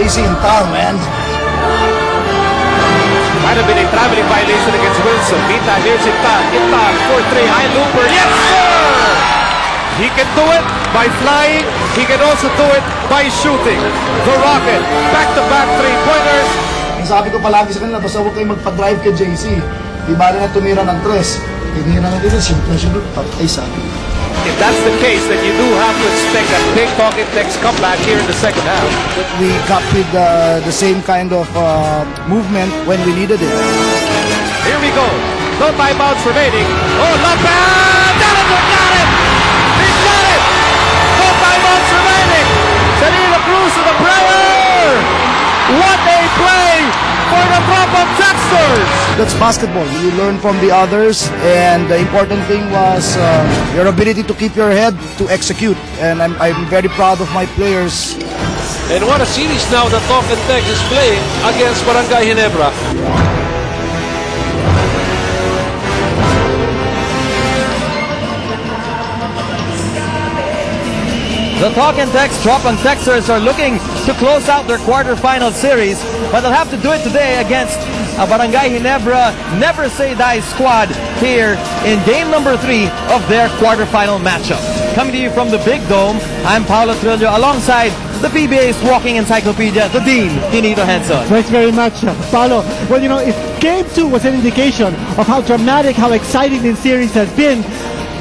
JC Intal, man. Might have been a traveling violation against Wilson. Meantime, here's Intal. Intal for 3. High looper. Yes, sir! He can do it by flying. He can also do it by shooting. The Rocket. Back-to-back 3-pointers. Ang sabi ko palagi sa kanila, basta huwag kayong magpa-drive kay JC. Di bali na tumira ng 3. Tinira na dito, shoot, patay sa akin. If that's the case, then you do have to expect a big Talking Tex comeback here in the second half. But we copied the same kind of movement when we needed it. Here we go. No timeouts remaining. Oh, not bad! Got it! He got it! No timeouts remaining. Salida Cruz to the prayer! What a play for the drop-up Texters! That's basketball. You learn from the others, and the important thing was your ability to keep your head to execute. And I'm very proud of my players. And what a series now that Talking Tex is playing against Barangay Ginebra. The Talking Tex Drop-on Texers are looking to close out their quarterfinal series, but they'll have to do it today against Barangay Ginebra Never Say Die squad here in game number 3 of their quarterfinal matchup. Coming to you from the Big Dome, I'm Paolo Trillo alongside the PBA's walking encyclopedia, the Dean, Tinito Henson. Thanks very much, Paolo. Well, you know, if game 2 was an indication of how dramatic, how exciting this series has been,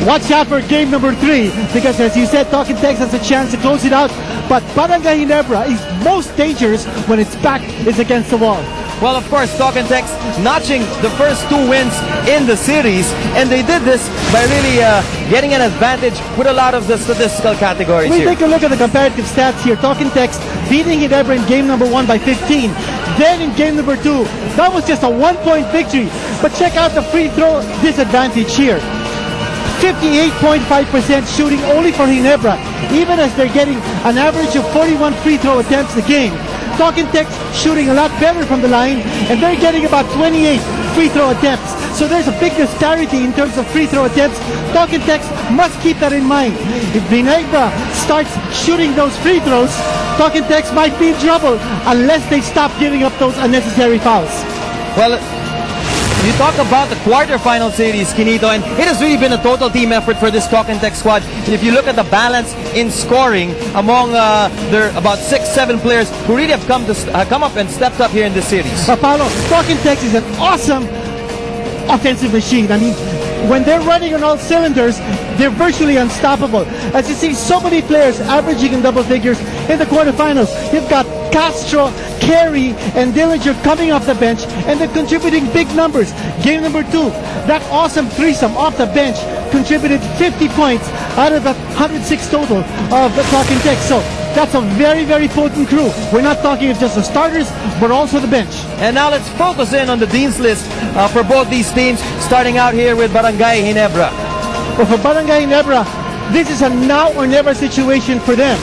watch out for game number 3, because as you said, Talking Tex has a chance to close it out, but Barangay Ginebra is most dangerous when its back is against the wall. Well, of course, Talking Tex notching the first 2 wins in the series, and they did this by really getting an advantage with a lot of the statistical categories We here. take a look at the comparative stats here. Talking Tex beating Ginebra in game number 1 by 15. Then in game number 2, that was just a 1-point victory. But check out the free throw disadvantage here. 58.5% shooting only for Ginebra, even as they're getting an average of 41 free throw attempts a game. Talking Tex shooting a lot better from the line, and they're getting about 28 free throw attempts. So there's a big disparity in terms of free throw attempts. Talking Tex must keep that in mind. If Ginebra starts shooting those free throws, Talking Tex might be in trouble unless they stop giving up those unnecessary fouls. Well, you talk about the quarterfinal series, Kinito, and it has really been a total team effort for this Talking Tex squad. And if you look at the balance in scoring among their about 6-7 players who really have come up and stepped up here in this series. Paolo, Talking Tex is an awesome offensive machine. I mean, when they're running on all cylinders, they're virtually unstoppable. As you see, so many players averaging in double figures in the quarterfinals. You've got Castro, Carey, and Dillinger coming off the bench, and they're contributing big numbers. Game number 2, that awesome threesome off the bench contributed 50 points out of the 106 total of the Talking Tex. So that's a very, very potent crew. We're not talking of just the starters, but also the bench. And now let's focus in on the Dean's List for both these teams, starting out here with Barangay Ginebra. Well, for Barangay Ginebra, this is a now or never situation for them.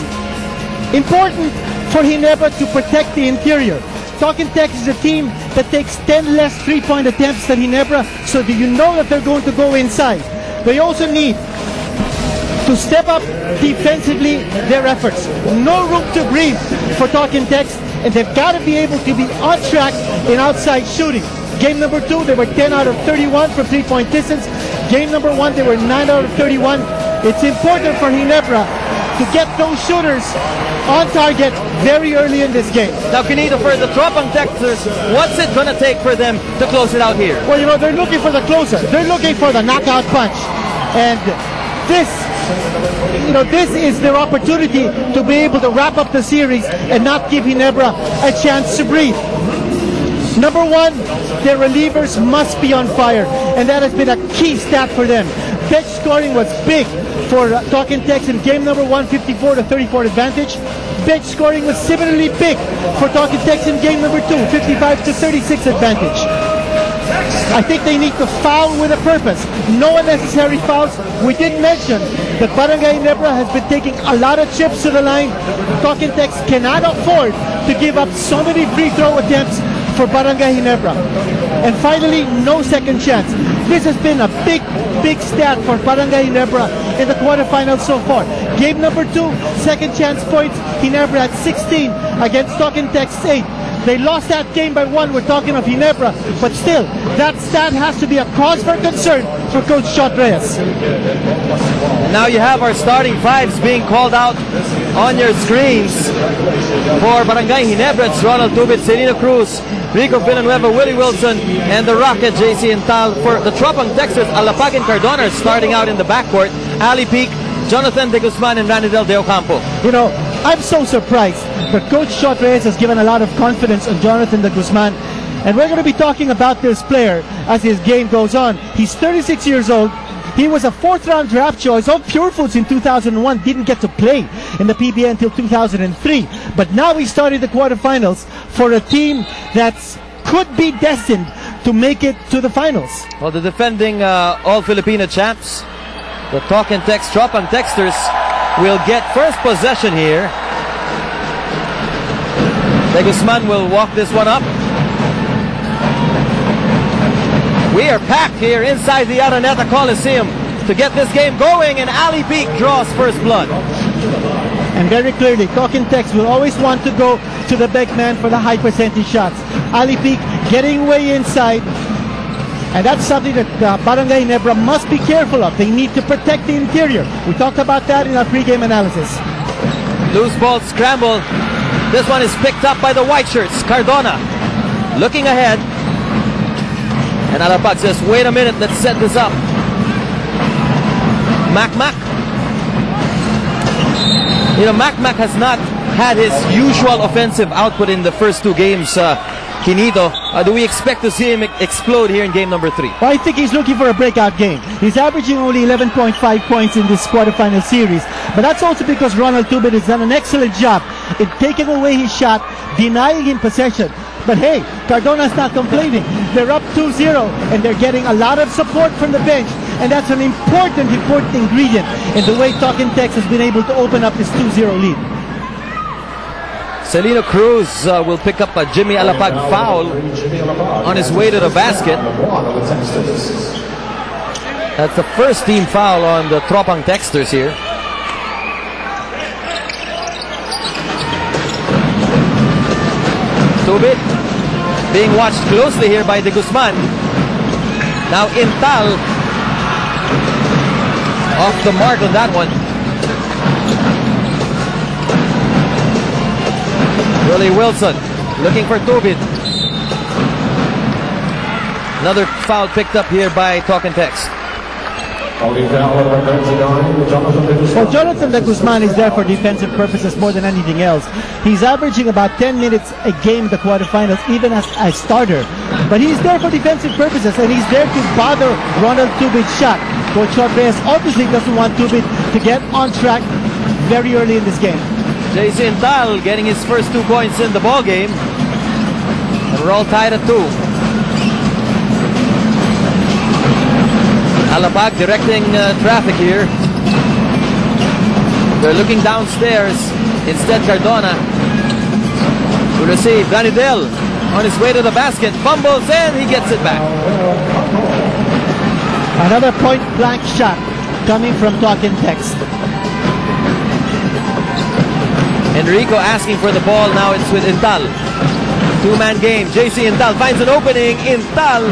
Important for Ginebra to protect the interior. Talking Tex is a team that takes 10 less three-point attempts than Ginebra, so that you know that they're going to go inside. They also need to step up defensively their efforts. No room to breathe for Talking Tex, and they've got to be able to be on track in outside shooting. Game number 2, they were 10 out of 31 from three-point distance. Game number 1, they were 9 out of 31. It's important for Ginebra to get those shooters on target very early in this game. Now, Kinito, for the Drop-on Texers, what's it going to take for them to close it out here? Well, you know, they're looking for the closer. They're looking for the knockout punch. And this is their opportunity to be able to wrap up the series and not give Ginebra a chance to breathe. Number 1, their relievers must be on fire, and that has been a key stat for them. Bench scoring was big for Talking Tex in game number 1, 54-34 advantage. Bench scoring was similarly big for Talking Tex in game number 2, 55-36 advantage. I think they need to foul with a purpose. No unnecessary fouls. We did mention that Barangay Ginebra has been taking a lot of chips to the line. Talking Tex cannot afford to give up so many free throw attempts for Barangay Ginebra. And finally, no second chance. This has been a big big stat for Barangay Ginebra in the quarterfinals so far. Game number 2, second chance points. Ginebra had 16 against Talking Text 8. They lost that game by 1. We're talking of Ginebra, but still, that stat has to be a cause for concern for Coach Shot Reyes. Now you have our starting fives being called out on your screens. For Barangay Ginebra, it's Ronald Tubit, Celino Cruz, Rico Villanueva, Willie Wilson, and the Rocket, JC Intal. For the Tropang Texas, Alapag and Cardona are starting out in the backcourt. Ali Peak, Jonathan De Guzman, and Ranidel De Ocampo. You know, I'm so surprised, but Coach Shot Reyes has given a lot of confidence on Jonathan De Guzman. And we're going to be talking about this player as his game goes on. He's 36 years old. He was a 4th-round draft choice of Pure Foods in 2001. Didn't get to play in the PBA until 2003. But now he started the quarterfinals for a team that could be destined to make it to the finals. Well, the defending All-Filipino champs, the Talk and Text Tropang Texters, will get first possession here. De Guzman will walk this one up. We are packed here inside the Araneta Coliseum to get this game going, and Ali Peak draws first blood. And very clearly, Talking Text will always want to go to the big man for the high percentage shots. Ali Peak getting way inside, and that's something that Barangay Ginebra must be careful of. They need to protect the interior. We talked about that in our pregame analysis. Loose ball scramble. This one is picked up by the white shirts. Cardona looking ahead. And Alapag says, wait a minute, let's set this up. Mac. You know, Mac has not had his usual offensive output in the first 2 games, Quinito. Do we expect to see him explode here in game number 3? Well, I think he's looking for a breakout game. He's averaging only 11.5 points in this quarterfinal series. But that's also because Ronald Tubit has done an excellent job in taking away his shot, denying him possession. But hey, Cardona's not complaining. They're up 2-0 and they're getting a lot of support from the bench. And that's an important ingredient in the way Talking Text has been able to open up this 2-0 lead. Celino Cruz will pick up a Jimmy Alapag foul on his way to the basket. That's the first team foul on the Tropang Texters here. Tubit being watched closely here by De Guzman. Now Intal off the mark on that one. Willie Wilson looking for Tubit. Another foul picked up here by Talk and Text. Well, Jonathan De Guzman is there for defensive purposes more than anything else. He's averaging about 10 minutes a game in the quarterfinals, even as a starter. But he's there for defensive purposes, and he's there to bother Ronald Tubit's shot. Coach Shot Reyes obviously doesn't want Tubit to get on track very early in this game. JC Intal getting his first 2 points in the ball game. And we're all tied at 2. Alapag directing traffic here. They're looking downstairs. Instead, Cardona to receive. Ranidel on his way to the basket. Fumbles and he gets it back. Another point-blank shot coming from Talking Text. Enrico asking for the ball. Now it's with Intal. 2-man game. JC Intal finds an opening. Intal.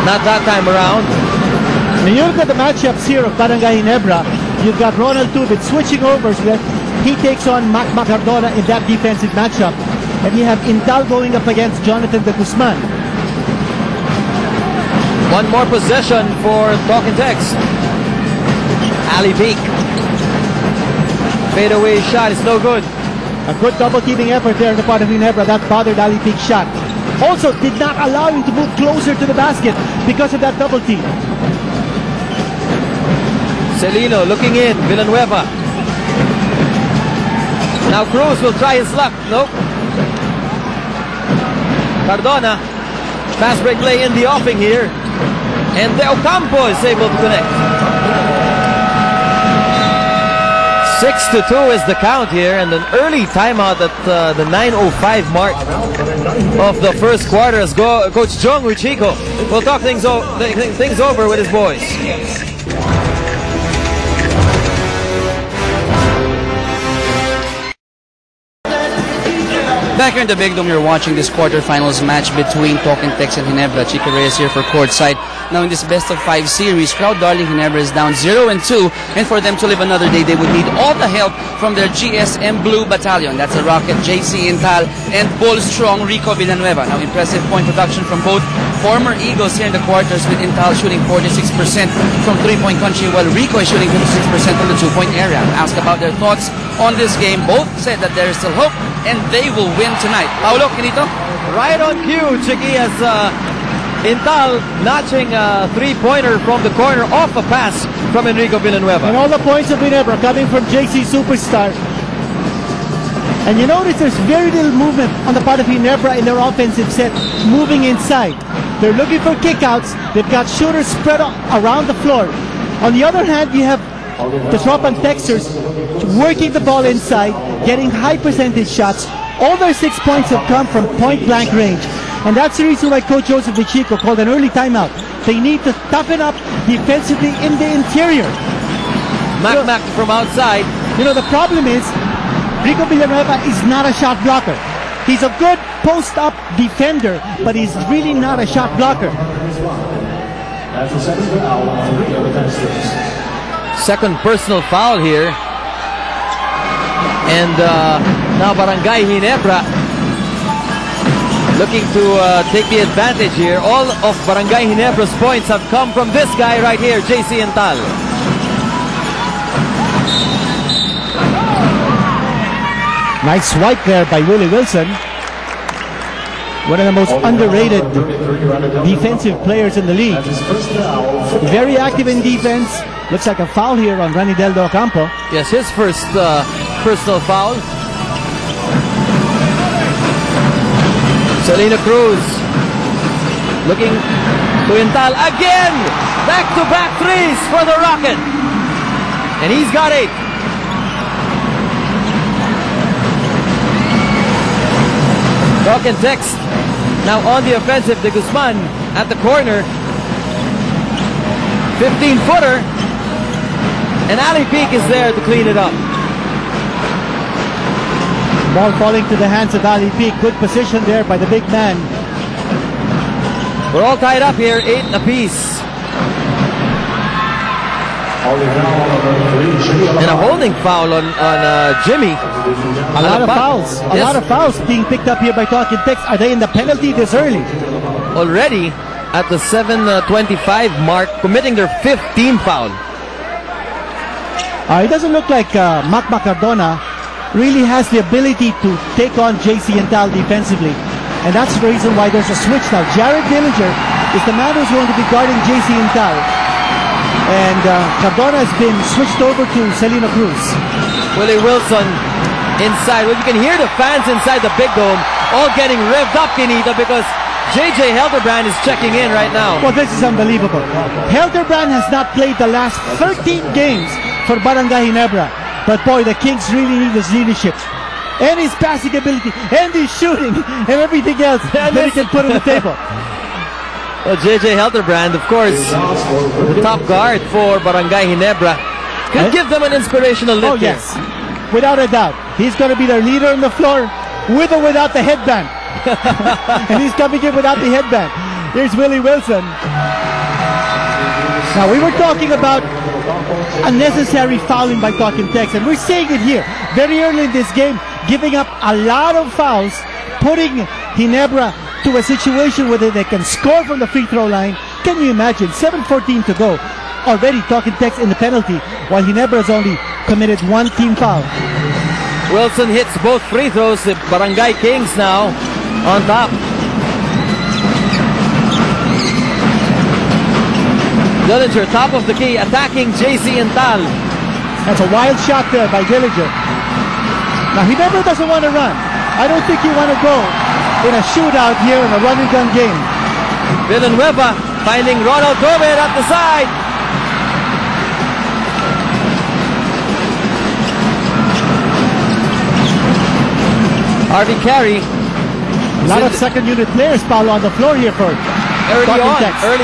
Not that time around. When you look at the matchups here of Barangay Ginebra, you've got Ronald Tubit switching over so that he takes on Mac Cardona in that defensive matchup. And you have Intal going up against Jonathan De Guzman. One more possession for Talk and Text. Ali Peak. Fadeaway shot is no good. A good double-teaming effort there on the part of Ginebra. That bothered Ali Peak's shot. Also did not allow him to move closer to the basket because of that double team. Celino looking in. Villanueva. Now Cruz will try his luck. Nope. Cardona. Fast break play in the offing here. And De Ocampo is able to connect. 6-2 is the count here, and an early timeout at the 9:05 mark of the first quarter as Coach Jong Ruchico will talk things over with his boys. Back here in the Big Dome, you're watching this quarterfinals match between Talking Tex and Ginebra. Chico Reyes here for courtside. Now in this best-of-5 series, crowd darling Ginebra is down 0-2, and for them to live another day, they would need all the help from their GSM Blue Battalion. That's a Rocket, JC Intal, and Bull Strong Rico Villanueva. Now impressive point production from both former Eagles here in the quarters, with Intal shooting 46% from three-point country, while Rico is shooting 56% from the two-point area. Asked about their thoughts on this game, both said that there is still hope and they will win tonight. Paolo, Quinito? Right on cue, Chicky, as Intal notching a three-pointer from the corner off a pass from Enrico Villanueva. And all the points of Ginebra coming from JC Superstar. And you notice there's very little movement on the part of Ginebra in their offensive set, moving inside. They're looking for kickouts. They've got shooters spread around the floor. On the other hand, you have the Tropan Texers working the ball inside, getting high percentage shots. All their 6 points have come from point-blank range. And that's the reason why Coach Joseph Vichico called an early timeout. They need to toughen up defensively in the interior. Mac from outside. You know, the problem is Rico Villanueva is not a shot blocker. He's a good post-up defender, but he's really not a shot blocker. Second personal foul here. And now Barangay Ginebra looking to take the advantage here. All of Barangay Ginebra's points have come from this guy right here, JC Intal. Nice swipe there by Willie Wilson. One of the most underrated defensive players in the league. Very active in defense. Looks like a foul here on Ranidel Do Ocampo. Yes, his first personal foul. Selena Cruz looking to Intal again. Back-to-back threes for the Rocket. And he's got 8. Talking Tex now on the offensive. De Guzman at the corner. 15-footer. And Ali Peak is there to clean it up. Ball falling to the hands of Ali Peak. Good position there by the big man. We're all tied up here, 8 apiece. And a holding foul on Jimmy. A lot of fouls. A lot of fouls being picked up here by Talking Tex. Are they in the penalty this early? Already at the 7:25 mark, committing their 5th team foul. It doesn't look like Mac Cardona really has the ability to take on JC Intal defensively. And that's the reason why there's a switch now. Jared Dillinger is the man who's going to be guarding JC Intal. And Cardona has been switched over to Selena Cruz. Willie Wilson inside. Well, you can hear the fans inside the Big Dome all getting revved up, Quinito, because JJ Helderbrand is checking in right now. Well, this is unbelievable. Helderbrand has not played the last 13 games for Barangay Ginebra. But boy, the Kings really need his leadership. And his passing ability, and his shooting, and everything else that he can put on the table. Well, JJ Helderbrand, of course, the top guard for Barangay Ginebra. Could give them an inspirational lift. Oh, yes. Without a doubt. He's going to be their leader on the floor, with or without the headband. And he's coming in without the headband. Here's Willie Wilson. Now, we were talking about unnecessary fouling by Talking Tex, and we're saying it here. Very early in this game, giving up a lot of fouls, putting Ginebra to a situation where they can score from the free throw line. Can you imagine? 7:14 to go. Already Talking Tex in the penalty, while Ginebra has only committed 1 team foul. Wilson hits both free throws. The Barangay Kings now on top. Dillinger, top of the key, attacking JC Intal. That's a wild shot there by Dillinger. Now, Ginebra doesn't want to run. I don't think you want to go in a shootout here in a run-and-gun game. Villanueva finding Ronald Gomez at the side. Harvey Carey. A lot of second unit players, Paolo, on the floor here for Early Talking on. Tex. Early